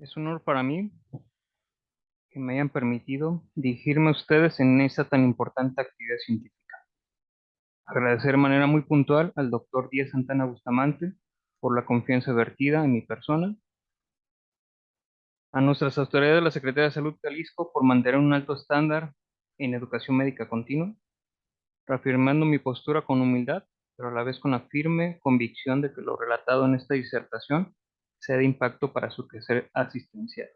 Es un honor para mí que me hayan permitido dirigirme a ustedes en esta tan importante actividad científica. Agradecer de manera muy puntual al doctor Díaz Santana Bustamante por la confianza vertida en mi persona, a nuestras autoridades de la Secretaría de Salud Jalisco por mantener un alto estándar en educación médica continua, reafirmando mi postura con humildad, pero a la vez con la firme convicción de que lo relatado en esta disertación sea de impacto para su quehacer asistencial.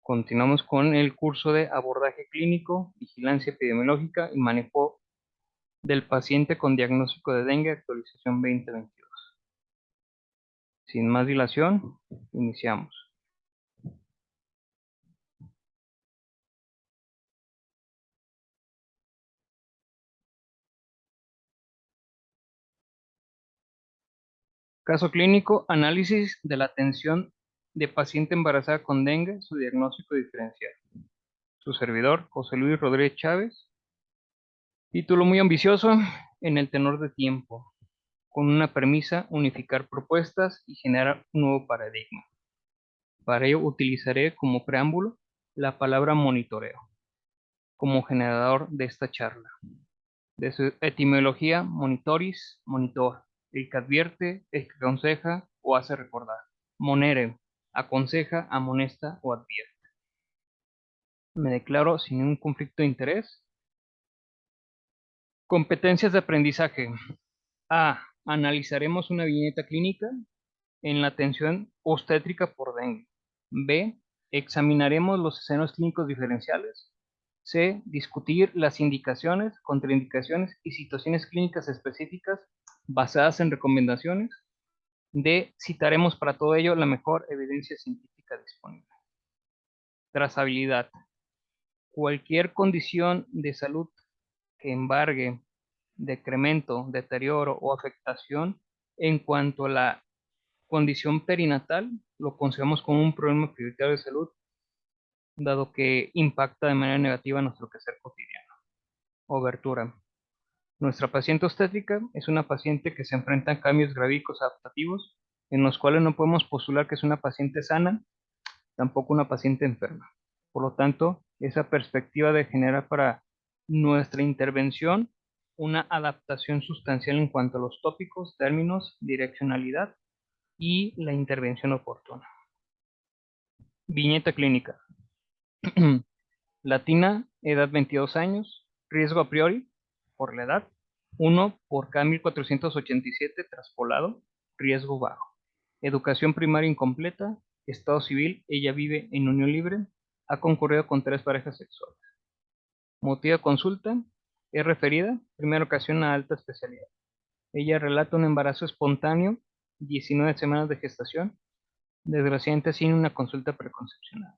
Continuamos con el curso de abordaje clínico, vigilancia epidemiológica y manejo del paciente con diagnóstico de dengue, actualización 2022. Sin más dilación, iniciamos. Caso clínico, análisis de la atención de paciente embarazada con dengue, su diagnóstico diferencial. Su servidor, José Luis Rodríguez Chávez. Título muy ambicioso en el tenor de tiempo, con una premisa: unificar propuestas y generar un nuevo paradigma. Para ello utilizaré como preámbulo la palabra monitoreo como generador de esta charla. De su etimología, monitoris, monitor, el que advierte, el que aconseja o hace recordar. Monere, aconseja, amonesta o advierte. Me declaro sin ningún conflicto de interés. Competencias de aprendizaje. A. Analizaremos una viñeta clínica en la atención obstétrica por dengue. B. Examinaremos los escenarios clínicos diferenciales. C. Discutir las indicaciones, contraindicaciones y situaciones clínicas específicas basadas en recomendaciones. D. Citaremos para todo ello la mejor evidencia científica disponible. Trazabilidad. Cualquier condición de salud que embargue, decremento, deterioro o afectación en cuanto a la condición perinatal, lo consideramos como un problema prioritario de salud, dado que impacta de manera negativa nuestro quehacer cotidiano. Obertura. Nuestra paciente obstétrica es una paciente que se enfrenta a cambios gravídicos adaptativos, en los cuales no podemos postular que es una paciente sana, tampoco una paciente enferma. Por lo tanto, esa perspectiva de generar para nuestra intervención una adaptación sustancial en cuanto a los tópicos, términos, direccionalidad y la intervención oportuna. Viñeta clínica. Latina, edad 22 años, riesgo a priori, por la edad, 1 por cada 1487 traspolado, riesgo bajo. Educación primaria incompleta, estado civil, ella vive en unión libre, ha concurrido con 3 parejas sexuales. Motivo de consulta, es referida, primera ocasión a alta especialidad. Ella relata un embarazo espontáneo, 19 semanas de gestación, desgraciadamente sin una consulta preconcepcional.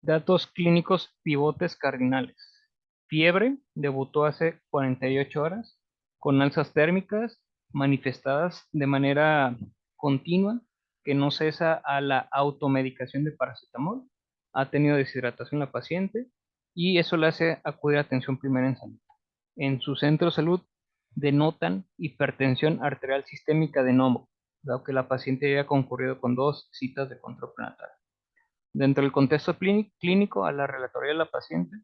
Datos clínicos pivotes cardinales. Fiebre, debutó hace 48 horas, con alzas térmicas manifestadas de manera continua, que no cesa a la automedicación de paracetamol. Ha tenido deshidratación la paciente y eso le hace acudir a atención primaria en salud. En su centro de salud denotan hipertensión arterial sistémica de novo, dado que la paciente ya ha concurrido con 2 citas de control prenatal. Dentro del contexto clínico, a la relatoría de la paciente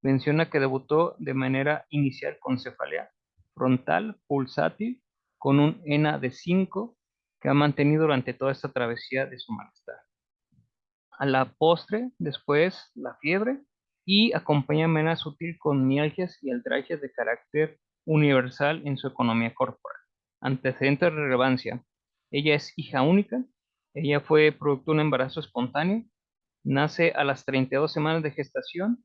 menciona que debutó de manera inicial con cefalea frontal pulsátil con un ENA de 5 que ha mantenido durante toda esta travesía de su malestar. A la postre, después, la fiebre y acompañamiento sutil con mialgias y artralgias de carácter universal en su economía corporal. Antecedentes de relevancia. Ella es hija única. Ella fue producto de un embarazo espontáneo. Nace a las 32 semanas de gestación.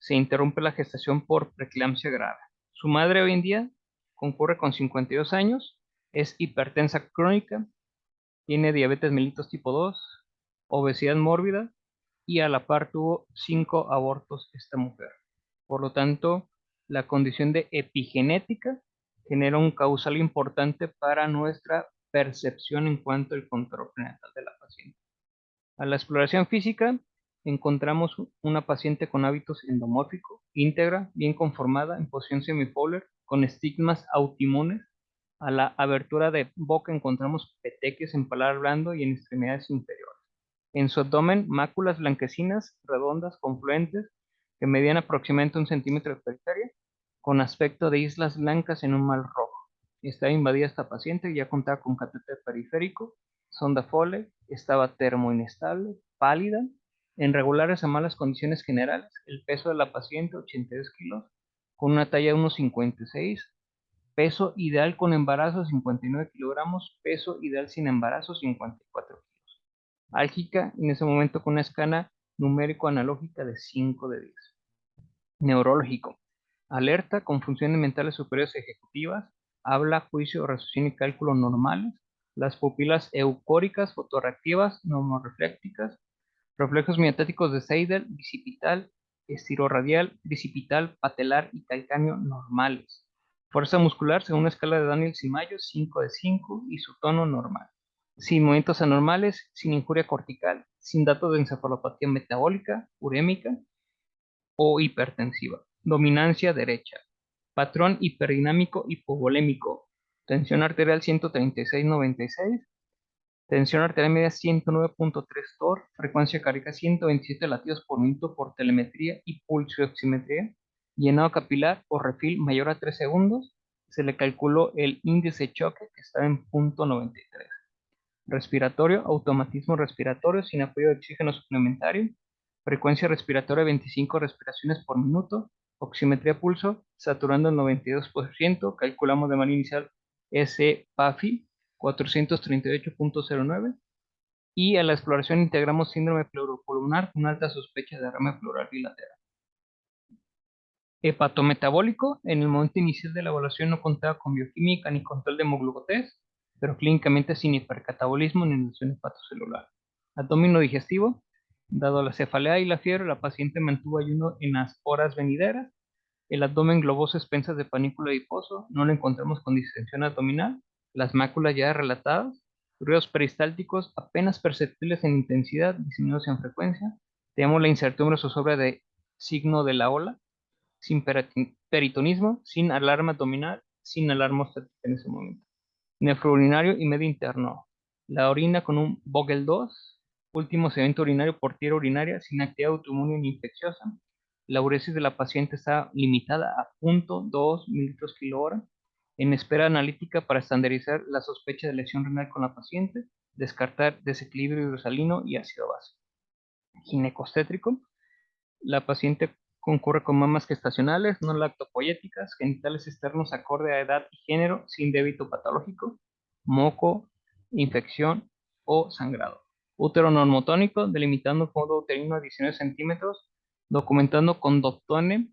Se interrumpe la gestación por preeclampsia grave. Su madre hoy en día concurre con 52 años. Es hipertensa crónica. Tiene diabetes mellitus tipo 2, obesidad mórbida y a la par tuvo 5 abortos esta mujer. Por lo tanto, la condición de epigenética genera un causal importante para nuestra percepción en cuanto al control prenatal de la paciente. A la exploración física, encontramos una paciente con hábitos endomórficos, íntegra, bien conformada, en posición semipolar, con estigmas autoinmunes. A la abertura de boca encontramos petequias en paladar blando y en extremidades inferiores. En su abdomen, máculas blanquecinas, redondas, confluentes, que medían aproximadamente 1 centímetro de periferia, con aspecto de islas blancas en un mar rojo. Estaba invadida esta paciente, ya contaba con catéter periférico, sonda Foley, estaba termoinestable, pálida, en regulares a malas condiciones generales, el peso de la paciente 82 kilos, con una talla de 1,56, peso ideal con embarazo 59 kilogramos, peso ideal sin embarazo 54 kilos. Álgica en ese momento con una escala numérico analógica de 5 de 10. Neurológico. Alerta con funciones mentales superiores ejecutivas, habla, juicio, resolución y cálculo normales, las pupilas eucóricas, fotorreactivas, normoreflécticas, reflejos miotáticos de Seidel, bicipital, estiroradial, bicipital, patelar y calcáneo normales. Fuerza muscular según una escala de Daniels-Mayo, 5 de 5 y su tono normal. Sin movimientos anormales, sin injuria cortical, sin datos de encefalopatía metabólica, urémica o hipertensiva. Dominancia derecha. Patrón hiperdinámico hipovolémico. Tensión arterial 136/96. Tensión arterial media 109.3 TOR. Frecuencia cardíaca 127 latidos por minuto por telemetría y pulsioximetría. Llenado capilar o refil mayor a 3 segundos. Se le calculó el índice de choque que estaba en .93. Respiratorio, automatismo respiratorio sin apoyo de oxígeno suplementario, frecuencia respiratoria 25 respiraciones por minuto, oximetría pulso, saturando el 92%, calculamos de manera inicial S-PAFI 438.09 y a la exploración integramos síndrome pleuropulmonar con alta sospecha de derrame pleural bilateral. Hepatometabólico, en el momento inicial de la evaluación no contaba con bioquímica ni control de hemoglucotés, pero clínicamente sin hipercatabolismo ni lesión hepatocelular. Abdomen digestivo, dado la cefalea y la fiebre, la paciente mantuvo ayuno en las horas venideras. El abdomen globoso a expensas de panículo adiposo, no lo encontramos con distensión abdominal, las máculas ya relatadas, ruidos peristálticos apenas perceptibles en intensidad, disminuidos en frecuencia. Tenemos la incertidumbre zozobra de signo de la ola, sin peritonismo, sin alarma abdominal, sin alarma obstétrica en ese momento. Nefrourinario y medio interno. La orina con un Vogel 2, último sedimento urinario por tierra urinaria sin actividad autoinmune ni infecciosa. La uresis de la paciente está limitada a 0.2 mililitros kilo hora. En espera analítica para estandarizar la sospecha de lesión renal con la paciente, descartar desequilibrio hidrosalino y ácido básico. Ginecostétrico. La paciente concurre con mamas gestacionales, no lactopoyéticas, genitales externos acorde a edad y género, sin débito patológico, moco, infección o sangrado. Útero normotónico, delimitando fondo uterino a 19 centímetros, documentando con Doptone,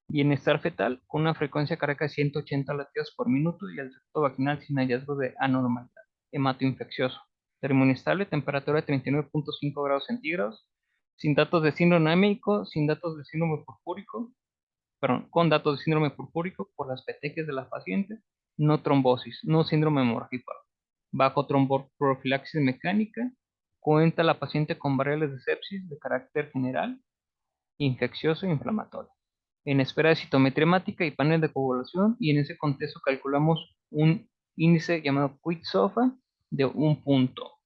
bienestar fetal con una frecuencia cardíaca de 180 latidos por minuto y el tracto vaginal sin hallazgo de anormalidad. Hematoinfeccioso. Termoinestable, temperatura de 39.5 grados centígrados, sin datos de síndrome anémico, sin datos de síndrome purpúrico, perdón, con datos de síndrome purpúrico por las petequias de la paciente, no trombosis, no síndrome hemorrágico. Bajo tromboprofilaxis mecánica, cuenta la paciente con variables de sepsis de carácter general, infeccioso e inflamatorio. En espera de citometría hemática y panel de coagulación, y en ese contexto calculamos un índice llamado QIT-SOFA de 1 punto.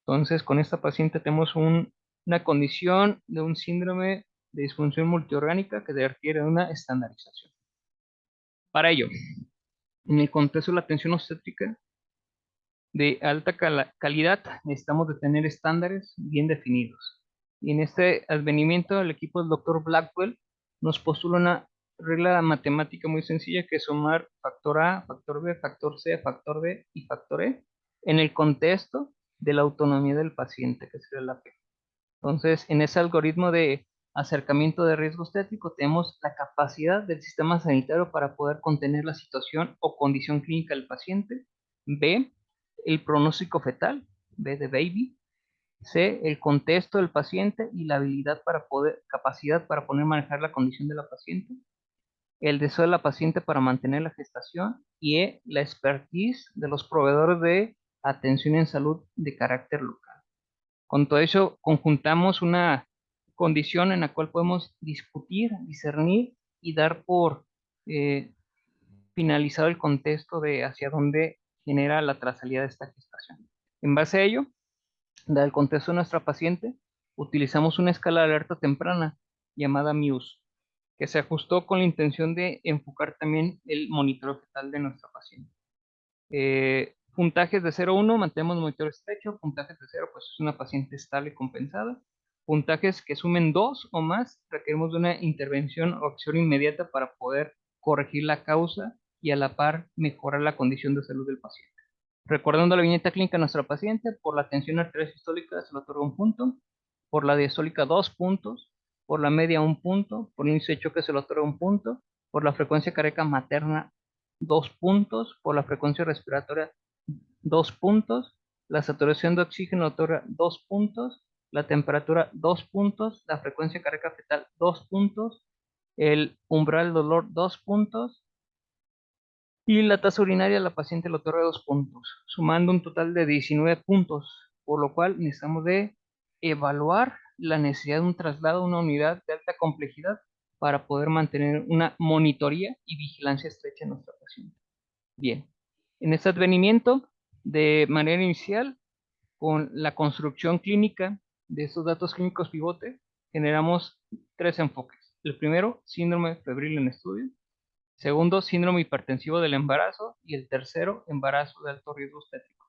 Entonces, con esta paciente tenemos una condición de un síndrome de disfunción multiorgánica que requiere una estandarización. Para ello, en el contexto de la atención obstétrica de alta calidad, necesitamos de tener estándares bien definidos. Y en este advenimiento, el equipo del doctor Blackwell nos postula una regla matemática muy sencilla que es sumar factor A, factor B, factor C, factor D y factor E en el contexto de la autonomía del paciente, que sería la P. Entonces, en ese algoritmo de acercamiento de riesgo estético, tenemos la capacidad del sistema sanitario para poder contener la situación o condición clínica del paciente. B, el pronóstico fetal, B de baby. C, el contexto del paciente y la habilidad para poder, capacidad para poder manejar la condición de la paciente. El deseo de la paciente para mantener la gestación. Y E, la expertise de los proveedores de atención en salud de carácter local. Con todo eso, conjuntamos una condición en la cual podemos discutir, discernir y dar por eh, finalizado el contexto de hacia dónde genera la trazabilidad de esta gestación. En base a ello, Dado el contexto de nuestra paciente, utilizamos una escala de alerta temprana llamada MUSE, que se ajustó con la intención de enfocar también el monitoreo fetal de nuestra paciente. Puntajes de 0 a 1, mantenemos monitoreo estrecho. Puntajes de 0, pues es una paciente estable y compensada. Puntajes que sumen 2 o más, requerimos de una intervención o acción inmediata para poder corregir la causa y a la par mejorar la condición de salud del paciente. Recordando la viñeta clínica de nuestra paciente, por la tensión arterial sistólica se le otorga 1 punto, por la diastólica 2 puntos, por la media 1 punto, por el índice de choque se le otorga 1 punto, por la frecuencia cardíaca materna 2 puntos, por la frecuencia respiratoria 2 puntos, la saturación de oxígeno otorga 2 puntos, la temperatura 2 puntos, la frecuencia cardíaca fetal 2 puntos, el umbral del dolor 2 puntos, y la tasa urinaria a la paciente le otorga 2 puntos, sumando un total de 19 puntos, por lo cual necesitamos de evaluar la necesidad de un traslado a una unidad de alta complejidad para poder mantener una monitoría y vigilancia estrecha en nuestra paciente. Bien, en este advenimiento, de manera inicial, con la construcción clínica de estos datos clínicos pivote, generamos 3 enfoques. El primero, síndrome febril en estudio. Segundo, síndrome hipertensivo del embarazo. Y el tercero, embarazo de alto riesgo obstétrico.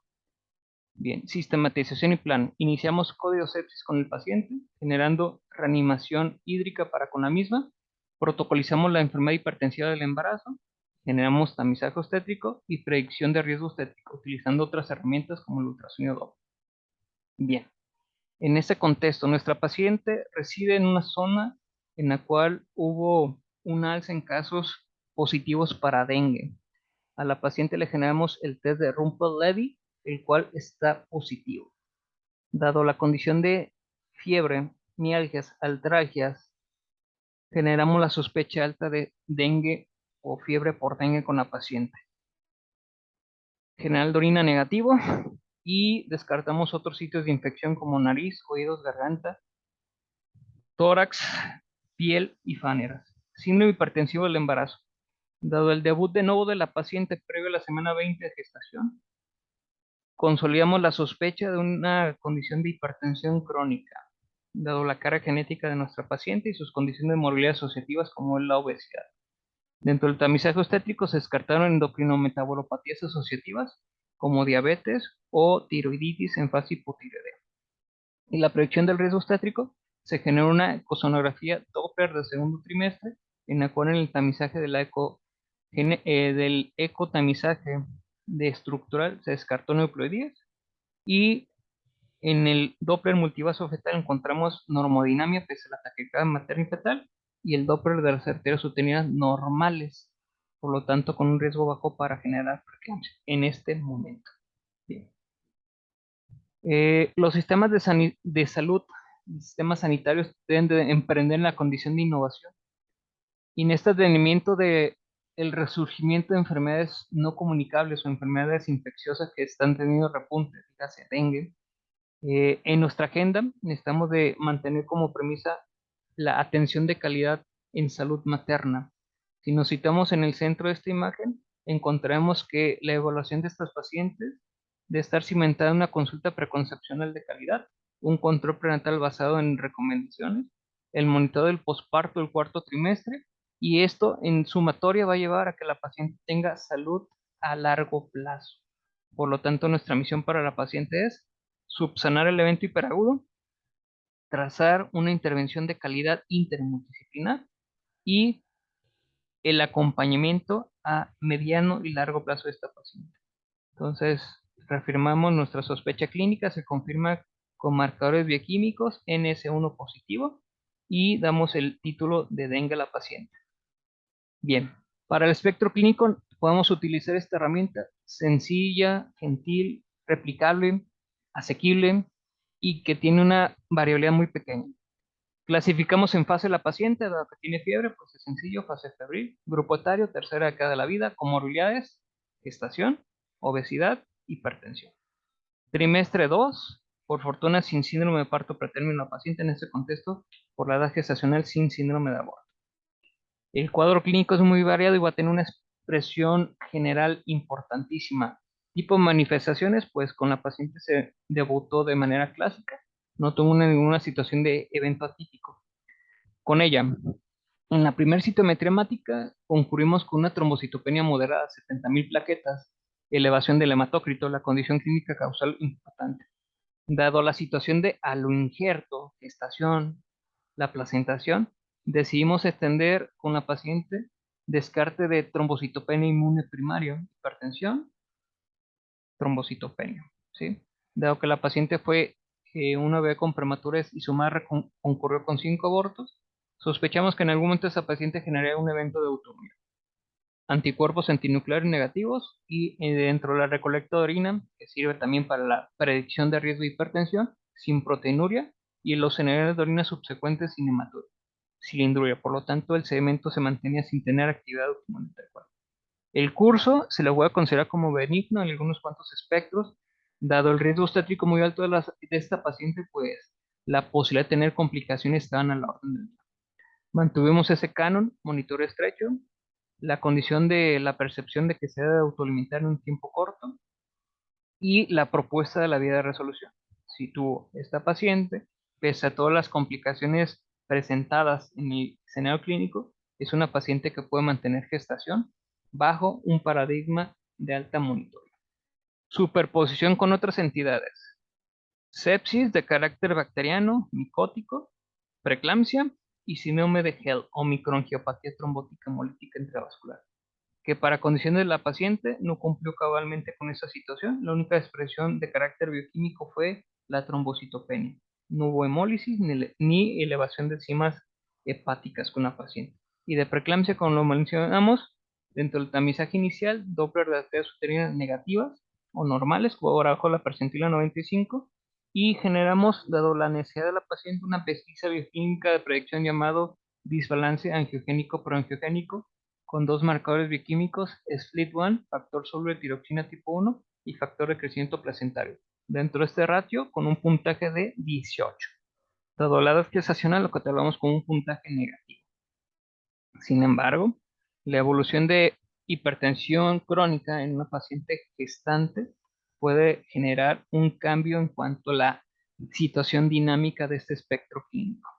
Bien, sistematización y plan. Iniciamos código sepsis con el paciente, generando reanimación hídrica para con la misma. Protocolizamos la enfermedad hipertensiva del embarazo. Generamos tamizaje obstétrico y predicción de riesgo obstétrico, utilizando otras herramientas como el ultrasonido Doppler. Bien, en este contexto, nuestra paciente reside en una zona en la cual hubo un alza en casos positivos para dengue. A la paciente le generamos el test de Rumpel-Levy, el cual está positivo. Dado la condición de fiebre, mialgias, artralgias, generamos la sospecha alta de dengue o fiebre por dengue con la paciente. General de orina negativo y descartamos otros sitios de infección como nariz, oídos, garganta, tórax, piel y faneras. Síndrome hipertensivo del embarazo. Dado el debut de nuevo de la paciente previo a la semana 20 de gestación, consolidamos la sospecha de una condición de hipertensión crónica, dado la carga genética de nuestra paciente y sus condiciones de morbilidad asociativas como es la obesidad. Dentro del tamizaje obstétrico se descartaron endocrinometabolopatías asociativas como diabetes o tiroiditis en fase hipotiroidea. Y la predicción del riesgo obstétrico se generó una ecosonografía Doppler del segundo trimestre, en la cual en el tamizaje de del ecotamizaje de estructural se descartó nucleoides y en el Doppler multivaso fetal encontramos normodinamia pese a la taquicardia materna y fetal y el Doppler de las arterias uterinas normales, por lo tanto con un riesgo bajo para generar preeclampsia en este momento. Bien. Los sistemas de salud, sistemas sanitarios deben de emprender en la condición de innovación y en este advenimiento de el resurgimiento de enfermedades no comunicables o enfermedades infecciosas que están teniendo repunte, fíjate, dengue. En nuestra agenda necesitamos de mantener como premisa la atención de calidad en salud materna. Si nos citamos en el centro de esta imagen, encontraremos que la evaluación de estos pacientes debe estar cimentada en una consulta preconcepcional de calidad, un control prenatal basado en recomendaciones, el monitoreo del posparto del cuarto trimestre, y esto en sumatoria va a llevar a que la paciente tenga salud a largo plazo. Por lo tanto, nuestra misión para la paciente es subsanar el evento hiperagudo, trazar una intervención de calidad intermultidisciplinar y el acompañamiento a mediano y largo plazo de esta paciente. Entonces, reafirmamos nuestra sospecha clínica, se confirma con marcadores bioquímicos NS1 positivo y damos el título de dengue a la paciente. Bien, para el espectro clínico podemos utilizar esta herramienta sencilla, gentil, replicable, asequible y que tiene una variabilidad muy pequeña. Clasificamos en fase la paciente, dado que tiene fiebre, pues es sencillo, fase febril, grupo etario, tercera década de la vida, comorbilidades, gestación, obesidad, hipertensión. Trimestre 2, por fortuna sin síndrome de parto pretérmino la paciente en este contexto, por la edad gestacional sin síndrome de aborto. El cuadro clínico es muy variado y va a tener una expresión general importantísima. Tipo de manifestaciones, pues con la paciente se debutó de manera clásica, no tuvo ninguna situación de evento atípico. Con ella, en la primera citometría hemática concurrimos con una trombocitopenia moderada, 70.000 plaquetas, elevación del hematócrito, la condición clínica causal importante. Dado la situación de aloinjerto, gestación, la placentación, decidimos extender con la paciente descarte de trombocitopenia inmune primario, hipertensión, trombocitopenia, ¿sí? Dado que la paciente fue una bebé con prematurez y su madre concurrió con 5 abortos, sospechamos que en algún momento esa paciente generaría un evento de autonomía. Anticuerpos antinucleares negativos y dentro de la recolecta de orina, que sirve también para la predicción de riesgo de hipertensión, sin proteinuria, y los generadores de orina subsecuentes sin hematuria, cilindruria. Por lo tanto, el sedimento se mantenía sin tener actividad documental. El curso se lo voy a considerar como benigno en algunos cuantos espectros, dado el riesgo obstétrico muy alto de esta paciente, pues la posibilidad de tener complicaciones estaban a la orden del día. Mantuvimos ese canon, monitoreo estrecho, la condición de la percepción de que se debe autolimitar en un tiempo corto y la propuesta de la vía de resolución. Si tuvo esta paciente, pese a todas las complicaciones presentadas en el escenario clínico, es una paciente que puede mantener gestación bajo un paradigma de alta monitoría. Superposición con otras entidades. Sepsis de carácter bacteriano, micótico, preeclampsia y síndrome de Hell o microangiopatía trombótica hemolítica intravascular, que para condiciones de la paciente no cumplió cabalmente con esa situación. La única expresión de carácter bioquímico fue la trombocitopenia. No hubo hemólisis ni elevación de enzimas hepáticas con la paciente. Y de preeclampsia, como lo mencionamos, dentro del tamizaje inicial, Doppler de arterias uterinas negativas o normales, por abajo de la percentila 95, y generamos, dado la necesidad de la paciente, una pesquisa bioquímica de predicción llamado disbalance angiogénico-proangiogénico, con dos marcadores bioquímicos, SPLIT1, factor soluble de tiroxina tipo 1 y factor de crecimiento placentario. Dentro de este ratio, con un puntaje de 18. Dado la edad gestacional, lo que hablamos con un puntaje negativo. Sin embargo, la evolución de hipertensión crónica en una paciente gestante puede generar un cambio en cuanto a la situación dinámica de este espectro clínico.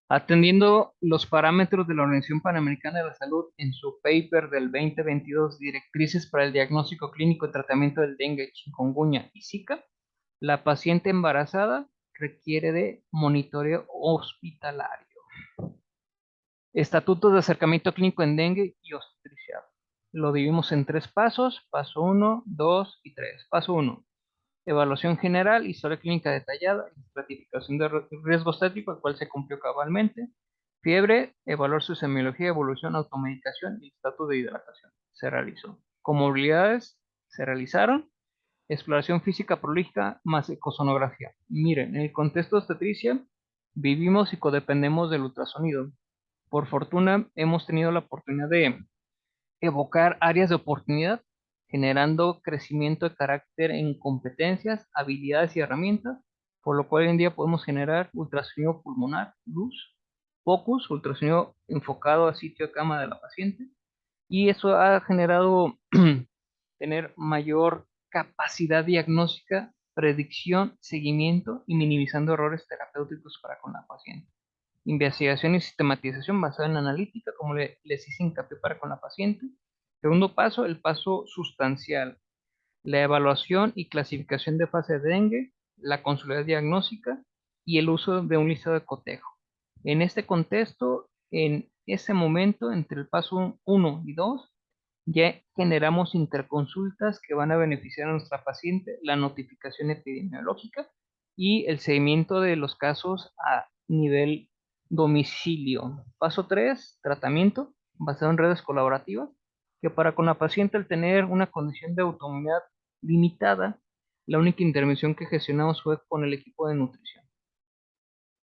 Atendiendo los parámetros de la Organización Panamericana de la Salud en su paper del 2022, Directrices para el Diagnóstico Clínico y Tratamiento del Dengue, Chikungunya y Zika, la paciente embarazada requiere de monitoreo hospitalario. Estatutos de acercamiento clínico en dengue y obstetricidad. Lo dividimos en 3 pasos, paso 1, 2 y 3. Paso 1, evaluación general, historia clínica detallada, estratificación de riesgo estático, el cual se cumplió cabalmente. Fiebre, evaluar su semiología, evolución, automedicación y estatus de hidratación. Se realizó. Comorbilidades se realizaron. Exploración física prolífica más ecosonografía. Miren, en el contexto de obstetricia vivimos y codependemos del ultrasonido. Por fortuna, hemos tenido la oportunidad de evocar áreas de oportunidad, generando crecimiento de carácter en competencias, habilidades y herramientas, por lo cual hoy en día podemos generar ultrasonido pulmonar, luz, focus, ultrasonido enfocado a sitio de cama de la paciente, y eso ha generado tener mayor capacidad diagnóstica, predicción, seguimiento y minimizando errores terapéuticos para con la paciente. Investigación y sistematización basada en analítica, como les hice hincapié para con la paciente. Segundo paso, el paso sustancial, la evaluación y clasificación de fase de dengue, la consulta diagnóstica y el uso de un listado de cotejo. En este contexto, en ese momento, entre el paso 1 y 2, ya generamos interconsultas que van a beneficiar a nuestra paciente, la notificación epidemiológica y el seguimiento de los casos a nivel domicilio. Paso 3, tratamiento basado en redes colaborativas, que para con la paciente al tener una condición de autonomía limitada, la única intervención que gestionamos fue con el equipo de nutrición.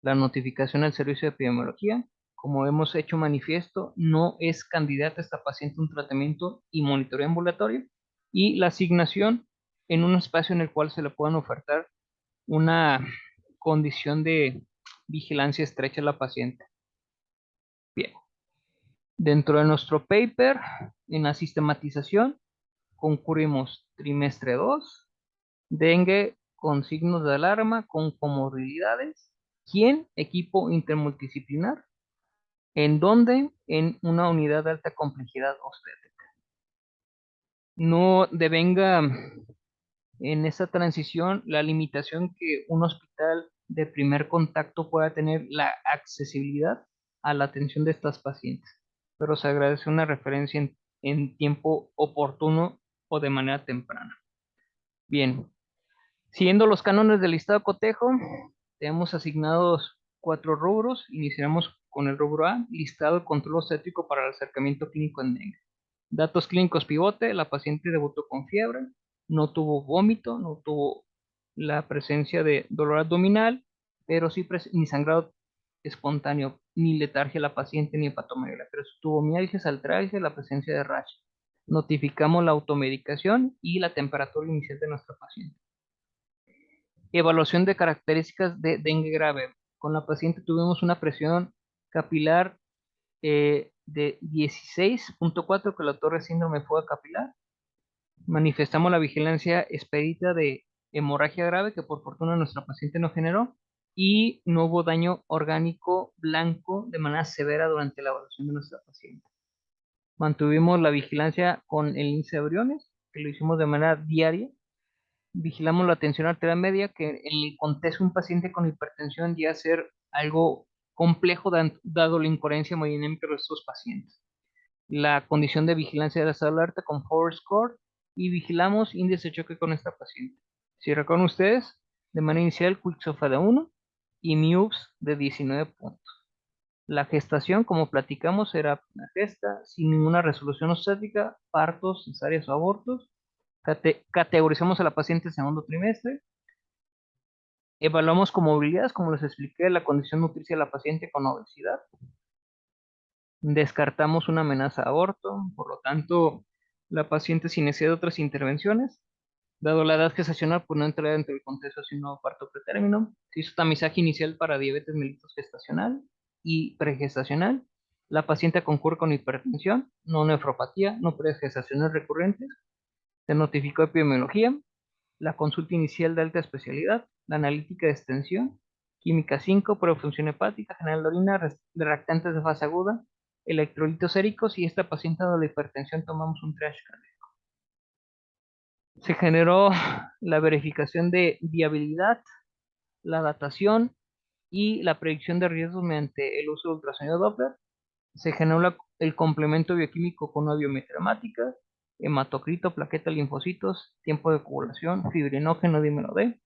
La notificación al servicio de epidemiología, como hemos hecho manifiesto, no es candidata esta paciente a un tratamiento y monitoreo ambulatorio, y la asignación en un espacio en el cual se le puedan ofertar una condición de vigilancia estrecha a la paciente. Bien, dentro de nuestro paper, en la sistematización, concurrimos trimestre 2, dengue con signos de alarma, con comorbilidades. ¿Quién? Equipo intermultidisciplinar. ¿En dónde? En una unidad de alta complejidad obstétrica. No devenga en esa transición la limitación que un hospital de primer contacto pueda tener la accesibilidad a la atención de estas pacientes, pero se agradece una referencia en tiempo oportuno o de manera temprana. Bien, siguiendo los cánones del listado de cotejo, tenemos asignados 4 rubros. Iniciaremos con el rubro A, listado de control obstétrico para el acercamiento clínico en dengue. Datos clínicos pivote: la paciente debutó con fiebre, no tuvo vómito, no tuvo la presencia de dolor abdominal, pero sí ni sangrado espontáneo, ni letargia la paciente, ni hepatomegalia, pero sí tuvo mialgias, artralgia, la presencia de rash. Notificamos la automedicación y la temperatura inicial de nuestra paciente. Evaluación de características de dengue grave. Con la paciente tuvimos una presión capilar de 16.4 que la torre síndrome fuga capilar. Manifestamos la vigilancia expedita de hemorragia grave que por fortuna nuestra paciente no generó y no hubo daño orgánico blanco de manera severa durante la evaluación de nuestra paciente. Mantuvimos la vigilancia con el índice de briones, que lo hicimos de manera diaria. Vigilamos la tensión arterial media, que en el contexto de un paciente con hipertensión llega a ser algo complejo dado la incoherencia hemodinámica de estos pacientes. La condición de vigilancia de la sala alerta con Force Score y vigilamos índice de choque con esta paciente. Si recuerdan ustedes, de manera inicial, Quicksofa de 1 y MIUPS de 19 puntos. La gestación, como platicamos, era una gesta sin ninguna resolución obstétrica, partos, cesáreas o abortos. Categorizamos a la paciente en segundo trimestre. Evaluamos comorbilidades, como les expliqué, la condición nutricia de la paciente con obesidad. Descartamos una amenaza de aborto, por lo tanto, la paciente sin necesidad de otras intervenciones. Dado la edad gestacional, pues no entra dentro del contexto sino parto pretérmino. Se hizo tamizaje inicial para diabetes mellitus gestacional y pregestacional. La paciente concurre con hipertensión, no nefropatía, no pregestacionales recurrentes. Se notificó epidemiología, la consulta inicial de alta especialidad, la analítica de extensión, química 5, prueba de función hepática, general de orina, reactantes de fase aguda, electrolitos séricos y esta paciente de la hipertensión tomamos un triage cardíaco. Se generó la verificación de viabilidad, la datación y la predicción de riesgos mediante el uso de ultrasonido Doppler. Se generó el complemento bioquímico con una biometría hemática, hematocrito, plaqueta, linfocitos, tiempo de coagulación, fibrinógeno, dímero D.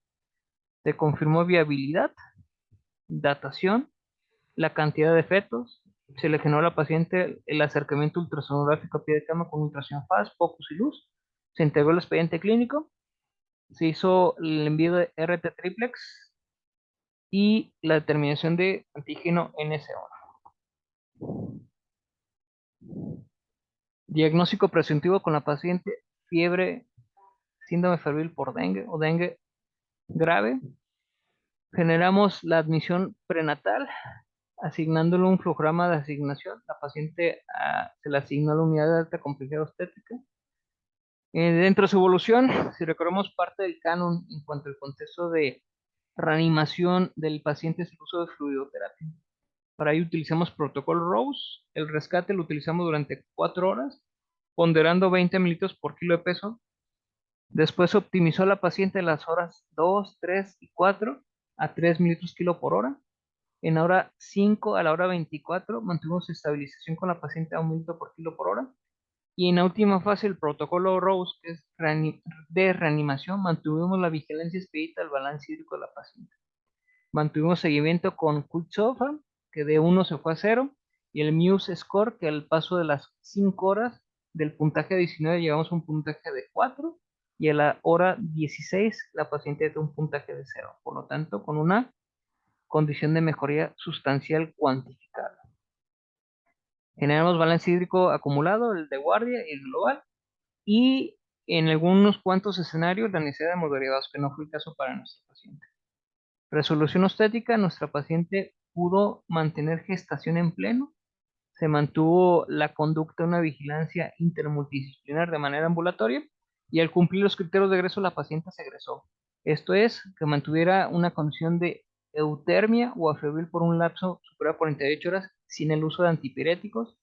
Se confirmó viabilidad, datación, la cantidad de fetos. Se le generó a la paciente el acercamiento ultrasonográfico a pie de cama con ultrasonido FAS, focus y luz. Se integró el expediente clínico. Se hizo el envío de RT triplex y la determinación de antígeno NS1. Diagnóstico presuntivo con la paciente: fiebre, síndrome febril por dengue o dengue grave. Generamos la admisión prenatal, asignándole un flujograma de asignación. La paciente se le asignó a la unidad de alta complejidad obstétrica. Dentro de su evolución, si recordamos parte del canon en cuanto al contexto de reanimación del paciente, es el uso de fluidoterapia. Para ello utilizamos protocolo Rose. El rescate lo utilizamos durante 4 horas, ponderando 20 mililitros por kilo de peso. Después se optimizó la paciente en las horas 2, 3 y 4 a 3 mililitros kilo por hora. En la hora 5 a la hora 24 mantuvimos estabilización con la paciente a 1 mililitro por kilo por hora. Y en la última fase, el protocolo Rose, que es de reanimación, mantuvimos la vigilancia expedita del balance hídrico de la paciente. Mantuvimos seguimiento con Quicksofa, que de 1 se fue a 0, y el Muse Score, que al paso de las 5 horas del puntaje 19 llegamos a un puntaje de 4, y a la hora 16 la paciente tuvo un puntaje de 0. Por lo tanto, con una condición de mejoría sustancial cuantificada. Generamos balance hídrico acumulado, el de guardia y el global, y en algunos cuantos escenarios la necesidad de hemoderivados, que no fue el caso para nuestra paciente. Resolución obstétrica: nuestra paciente pudo mantener gestación en pleno, se mantuvo la conducta de una vigilancia intermultidisciplinar de manera ambulatoria y al cumplir los criterios de egreso la paciente se egresó. Esto es, que mantuviera una condición de eutermia o afebril por un lapso superior a 48 horas sin el uso de antipiréticos,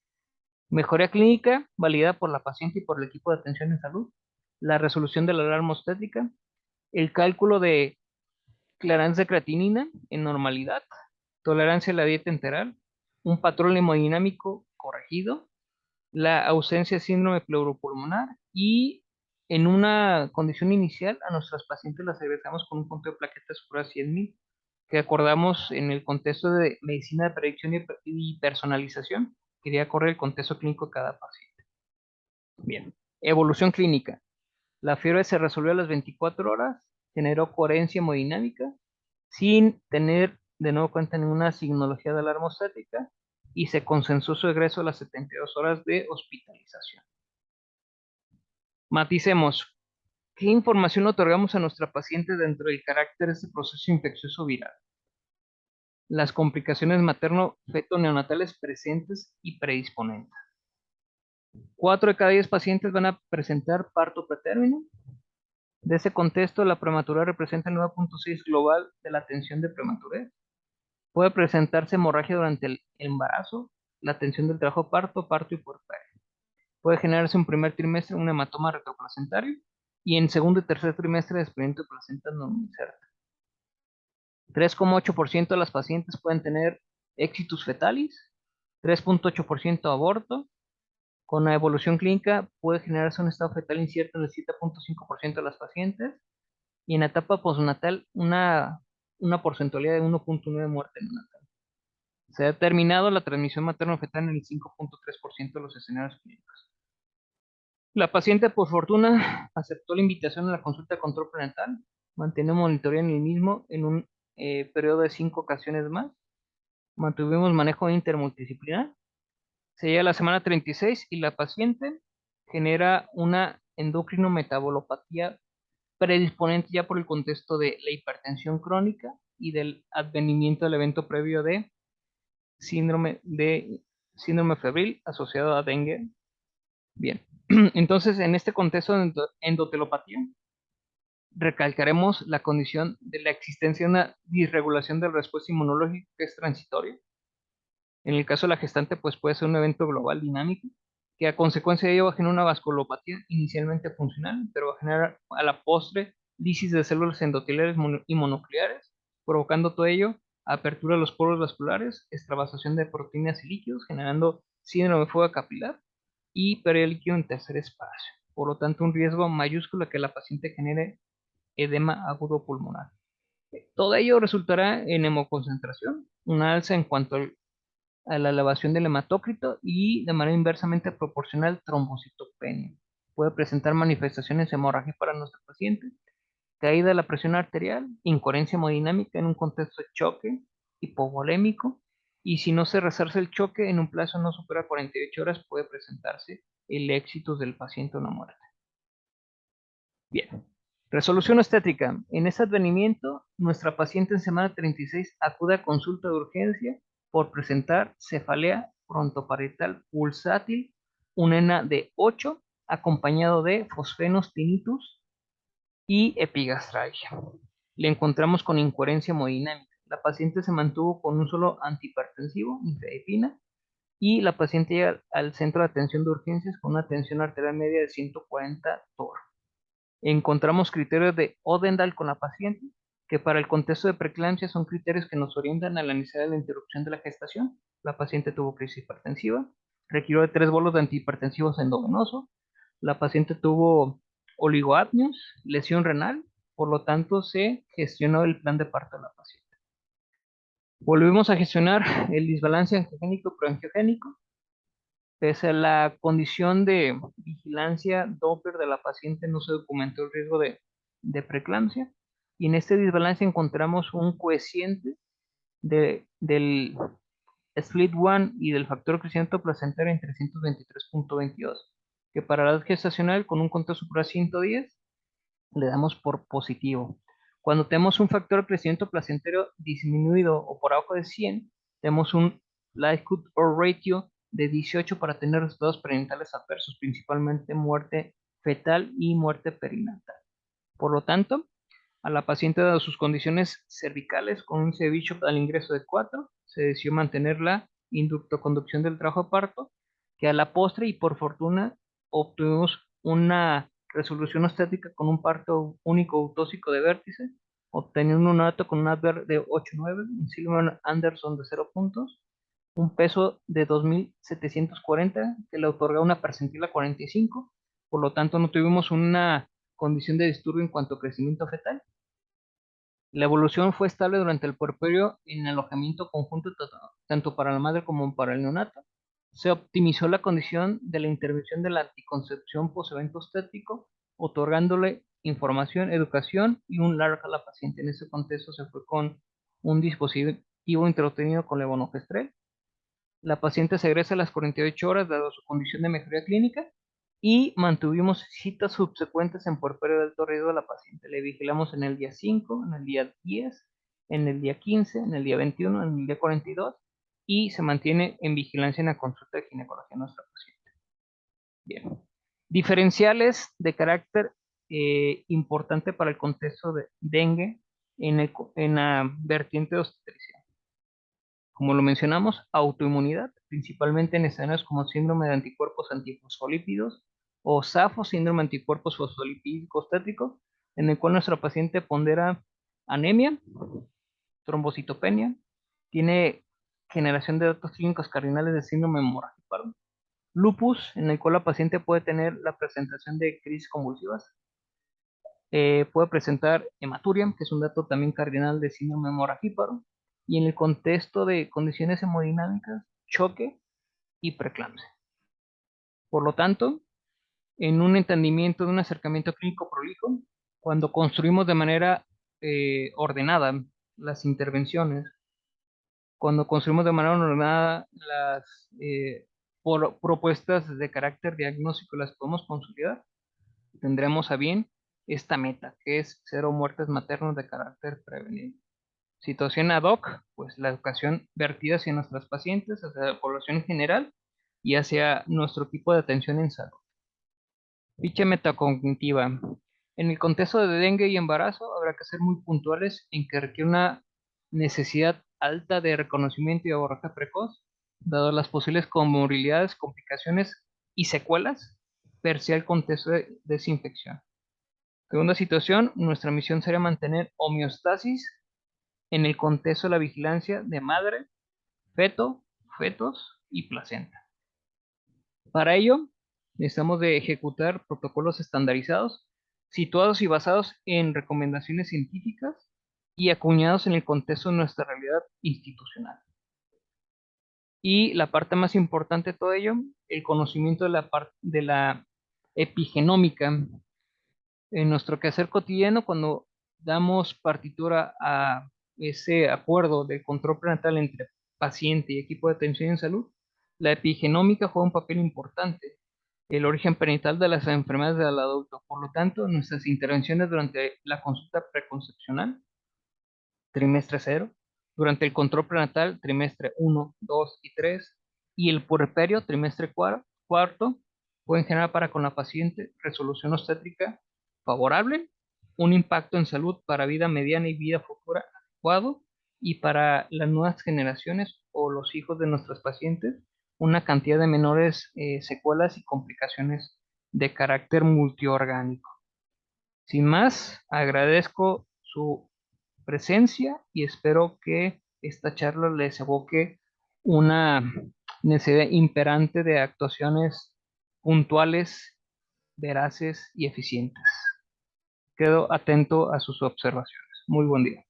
mejoría clínica validada por la paciente y por el equipo de atención en salud, la resolución de la alarma obstétrica, el cálculo de clearance de creatinina en normalidad, tolerancia a la dieta enteral, un patrón hemodinámico corregido, la ausencia de síndrome pleuropulmonar y en una condición inicial a nuestras pacientes las egresamos con un conteo de plaquetas superior a 100,000, que acordamos en el contexto de medicina de predicción y personalización, quería correr el contexto clínico de cada paciente. Bien, evolución clínica. La fiebre se resolvió a las 24 horas, generó coherencia hemodinámica, sin tener de nuevo cuenta ninguna signología de alarma estática, y se consensó su egreso a las 72 horas de hospitalización. Maticemos, ¿qué información otorgamos a nuestra paciente dentro del carácter de este proceso infeccioso viral? Las complicaciones materno-feto-neonatales presentes y predisponentes. 4 de cada 10 pacientes van a presentar parto pretérmino. De ese contexto, la prematurez representa el 9.6 global de la atención de prematurez. Puede presentarse hemorragia durante el embarazo, la atención del trabajo parto, parto y puerperio. Puede generarse en primer trimestre un hematoma retroplacentario y en segundo y tercer trimestre desprendimiento de placenta no inserta. 3,8% de las pacientes pueden tener éxitus fetalis, 3,8% aborto. Con la evolución clínica puede generarse un estado fetal incierto en el 7,5% de las pacientes y en la etapa postnatal una porcentualidad de 1,9 de muerte neonatal. Se ha determinado la transmisión materno-fetal en el 5,3% de los escenarios clínicos. La paciente, por fortuna, aceptó la invitación a la consulta de control prenatal, mantiene monitoría en el mismo en un periodo de 5 ocasiones más, mantuvimos manejo intermultidisciplinar, se llega a la semana 36 y la paciente genera una endocrino-metabolopatía predisponente ya por el contexto de la hipertensión crónica y del advenimiento del evento previo de síndrome febril asociado a dengue. Bien, entonces en este contexto de endotelopatía, recalcaremos la condición de la existencia de una disregulación de la respuesta inmunológica que es transitoria. En el caso de la gestante, pues puede ser un evento global dinámico, que a consecuencia de ello va a generar una vasculopatía inicialmente funcional, pero va a generar a la postre lisis de células endoteliales y mononucleares, provocando todo ello apertura de los poros vasculares, extravasación de proteínas y líquidos, generando síndrome de fuga capilar y pérdida de líquido en tercer espacio. Por lo tanto, un riesgo mayúsculo que la paciente genere edema agudo pulmonar. Todo ello resultará en hemoconcentración, una alza en cuanto a la elevación del hematócrito y de manera inversamente proporcional trombocitopenia. Puede presentar manifestaciones hemorrágicas para nuestro paciente, caída de la presión arterial, incoherencia hemodinámica en un contexto de choque hipovolémico, y si no se resarce el choque en un plazo no superior a 48 horas puede presentarse el éxito del paciente o una muerte. Bien, resolución estética. En este advenimiento, nuestra paciente en semana 36 acude a consulta de urgencia por presentar cefalea frontoparietal pulsátil, un ENA de 8, acompañado de fosfenos tinnitus y epigastralgia. Le encontramos con incoherencia hemodinámica. La paciente se mantuvo con un solo antihipertensivo, nifedipina, y la paciente llega al centro de atención de urgencias con una tensión arterial media de 140 TOR. Encontramos criterios de Odendal con la paciente, que para el contexto de preeclampsia son criterios que nos orientan a la necesidad de la interrupción de la gestación. La paciente tuvo crisis hipertensiva, requirió de 3 bolos de antihipertensivos endovenoso, la paciente tuvo oligoapnios, lesión renal, por lo tanto se gestionó el plan de parto de la paciente. Volvimos a gestionar el desbalance angiogénico-proangiogénico. Pese a la condición de vigilancia Doppler de la paciente, no se documentó el riesgo de preeclampsia. Y en este desbalance encontramos un coeficiente del SPLIT1 y del factor de crecimiento placentario en 323,22, que para la edad gestacional con un conteo superior a 110 le damos por positivo. Cuando tenemos un factor de crecimiento placentario disminuido o por abajo de 100, tenemos un likelihood or ratio de 18 para tener resultados prenatales adversos, principalmente muerte fetal y muerte perinatal. Por lo tanto, a la paciente, dado sus condiciones cervicales, con un C-Bishop al ingreso de 4, se decidió mantener la inductoconducción del trabajo de parto, que a la postre y por fortuna obtuvimos una resolución estática con un parto único autóxico de vértice, obteniendo un neonato con un Adver de 8,9, un Silverman Anderson de 0 puntos, un peso de 2.740 que le otorga una percentila 45, por lo tanto no tuvimos una condición de disturbio en cuanto a crecimiento fetal. La evolución fue estable durante el puerperio en alojamiento conjunto tanto para la madre como para el neonato. Se optimizó la condición de la intervención de la anticoncepción post-evento estético, otorgándole información, educación y un LARC a la paciente. En ese contexto se fue con un dispositivo intrautérino con levonorgestrel. La paciente se egresa a las 48 horas dado su condición de mejoría clínica y mantuvimos citas subsecuentes en puerperio de alto riesgo a la paciente. Le vigilamos en el día 5, en el día 10, en el día 15, en el día 21, en el día 42 y se mantiene en vigilancia en la consulta de ginecología nuestra paciente. Bien. Diferenciales de carácter importante para el contexto de dengue en la vertiente de obstetricia. Como lo mencionamos, autoinmunidad, principalmente en escenarios como síndrome de anticuerpos antifosfolípidos o SAFO, síndrome de anticuerpos fosfolipídicos estáticos, en el cual nuestra paciente pondera anemia, trombocitopenia, tiene generación de datos clínicos cardinales de síndrome hemorrágico, lupus, en el cual la paciente puede tener la presentación de crisis convulsivas, puede presentar hematuria, que es un dato también cardinal de síndrome hemorrágico, y en el contexto de condiciones hemodinámicas, choque y preeclampsia. Por lo tanto, en un entendimiento de un acercamiento clínico prolijo, cuando construimos de manera ordenada las intervenciones, cuando construimos de manera ordenada las propuestas de carácter diagnóstico, las podemos consolidar, tendremos a bien esta meta, que es 0 muertes maternas de carácter prevenido. Situación ad hoc, pues la educación vertida hacia nuestras pacientes, hacia la población en general y hacia nuestro equipo de atención en salud. Ficha metacognitiva. En el contexto de dengue y embarazo, habrá que ser muy puntuales en que requiere una necesidad alta de reconocimiento y abordaje precoz, dado las posibles comorbilidades, complicaciones y secuelas per se al contexto de desinfección. Segunda situación, nuestra misión sería mantener homeostasis en el contexto de la vigilancia de madre, feto, fetos y placenta. Para ello, necesitamos de ejecutar protocolos estandarizados, situados y basados en recomendaciones científicas y acuñados en el contexto de nuestra realidad institucional. Y la parte más importante de todo ello, el conocimiento de la epigenómica en nuestro quehacer cotidiano cuando damos partitura a ese acuerdo de control prenatal entre paciente y equipo de atención en salud. La epigenómica juega un papel importante, el origen perinatal de las enfermedades del adulto. Por lo tanto, nuestras intervenciones durante la consulta preconcepcional, trimestre 0, durante el control prenatal, trimestre 1, 2 y 3, y el puerperio, trimestre cuarto, pueden generar para con la paciente resolución obstétrica favorable, un impacto en salud para vida mediana y vida futura adecuado, y para las nuevas generaciones o los hijos de nuestros pacientes, una cantidad de menores secuelas y complicaciones de carácter multiorgánico. Sin más, agradezco su presencia y espero que esta charla les evoque una necesidad imperante de actuaciones puntuales, veraces y eficientes. Quedo atento a sus observaciones. Muy buen día.